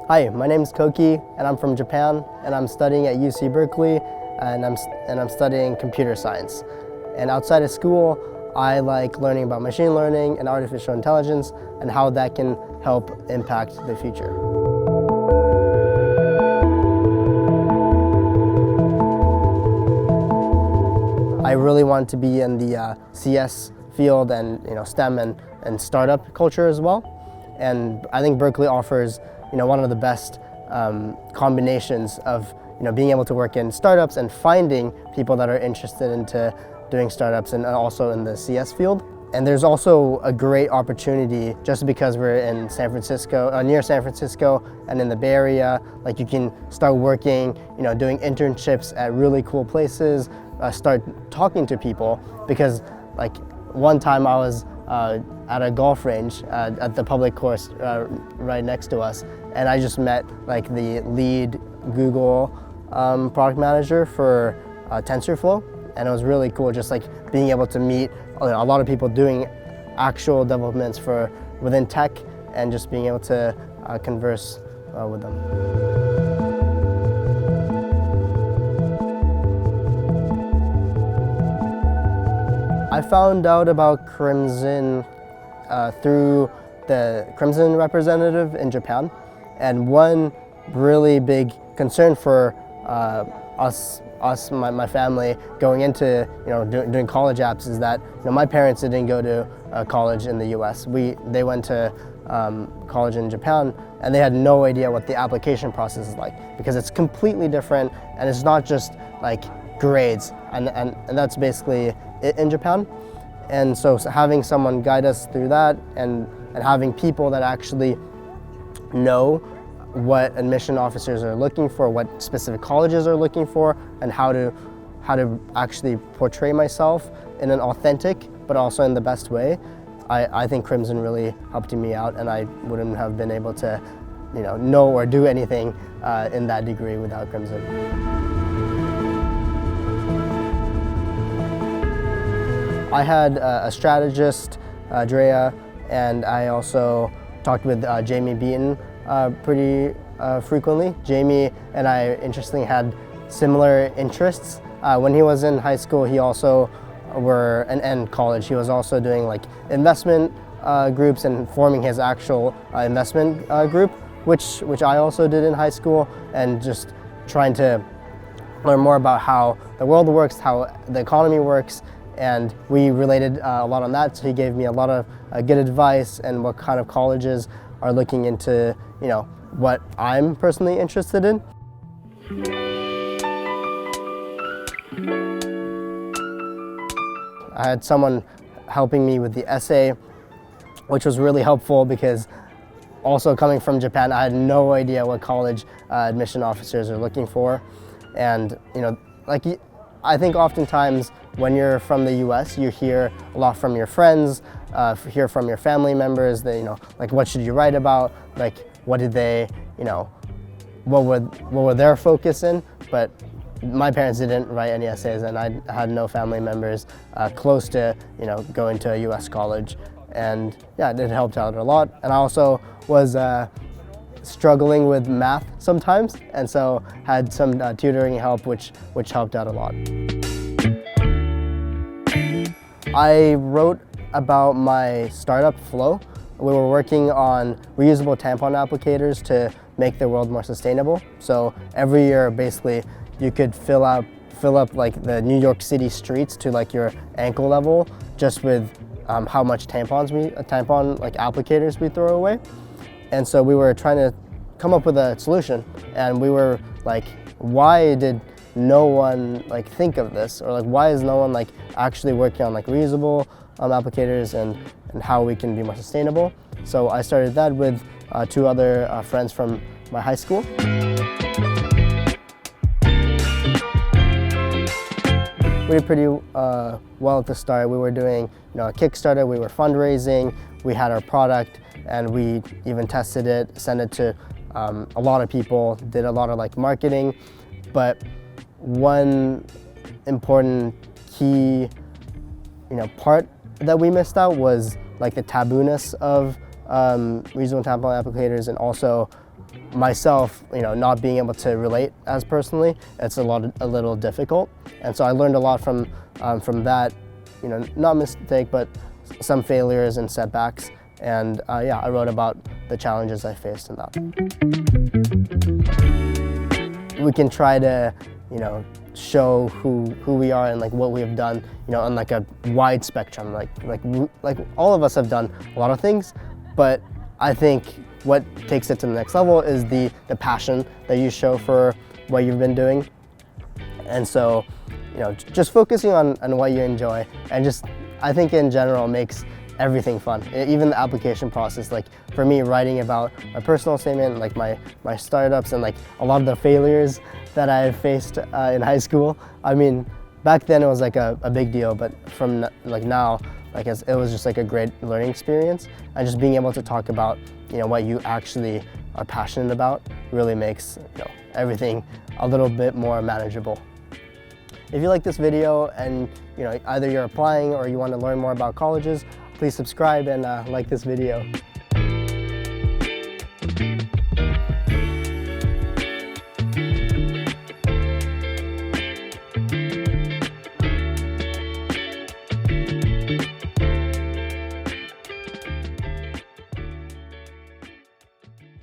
Hi, my name is Koki, and I'm from Japan, and I'm studying at UC Berkeley, and I'm studying computer science. And outside of school, I like learning about machine learning and artificial intelligence and how that can help impact the future. I really want to be in the CS field and STEM and startup culture as well. And I think Berkeley offers one of the best combinations of being able to work in startups and finding people that are interested into doing startups and also in the CS field. And there's also a great opportunity just because we're in San Francisco, near San Francisco and in the Bay Area. Like you can start working, doing internships at really cool places, start talking to people, because like one time I was at a golf range at the public course right next to us, and I just met like the lead Google product manager for TensorFlow, and it was really cool just like being able to meet a lot of people doing actual developments within tech and just being able to converse with them. I found out about Crimson through the Crimson representative in Japan, and one really big concern for my family going into doing college apps is that my parents didn't go to college in the U.S. They went to college in Japan, and they had no idea what the application process is like, because it's completely different, and it's not just like grades, and that's basically it in Japan. And so having someone guide us through that and having people that actually know what admission officers are looking for, what specific colleges are looking for, and how to actually portray myself in an authentic but also in the best way, I think Crimson really helped me out, and I wouldn't have been able to know or do anything in that degree without Crimson. I had a strategist, Drea, and I also talked with Jamie Beaton pretty frequently. Jamie and I, interestingly, had similar interests. When he was in high school, he also and college, he was also doing like investment groups and forming his actual investment group, which I also did in high school, and just trying to learn more about how the world works, how the economy works. And we related a lot on that, so he gave me a lot of good advice and what kind of colleges are looking into, what I'm personally interested in. I had someone helping me with the essay, which was really helpful because also coming from Japan, I had no idea what college admission officers are looking for. And, I think oftentimes when you're from the US, you hear a lot from your friends, hear from your family members, that, like what should you write about, like what did they, what were their focus in, but my parents didn't write any essays, and I had no family members close to, going to a US college, and yeah, it helped out a lot. And I also was struggling with math sometimes, and so had some tutoring help, which helped out a lot. I wrote about my startup Flow. We were working on reusable tampon applicators to make the world more sustainable. So every year, basically, you could fill up like the New York City streets to like your ankle level, just with how much tampon like applicators we throw away. And so we were trying to come up with a solution, and we were like, why did no one like think of this, or like why is no one like actually working on like reusable applicators and how we can be more sustainable? So I started that with two other friends from my high school. We did pretty well at the start. We were doing a Kickstarter, we were fundraising, we had our product, and we even tested it, sent it to a lot of people, did a lot of like marketing. But one important key part that we missed out was like the tabooness of reusable tampon applicators, and also myself, not being able to relate as personally, it's a little difficult. And so I learned a lot from that, not mistake, but some failures and setbacks. And yeah, I wrote about the challenges I faced in that. We can try to, show who we are and like what we have done, on like a wide spectrum. Like all of us have done a lot of things, but I think what takes it to the next level is the passion that you show for what you've been doing. And so, just focusing on what you enjoy, and just, I think in general, makes everything fun. Even the application process, like for me, writing about my personal statement, like my startups, and like a lot of the failures that I faced in high school. I mean, back then it was like a big deal, but from like now, like it was just like a great learning experience. And just being able to talk about, what you actually are passionate about really makes, everything a little bit more manageable. If you like this video and, either you're applying or you want to learn more about colleges, please subscribe and like this video.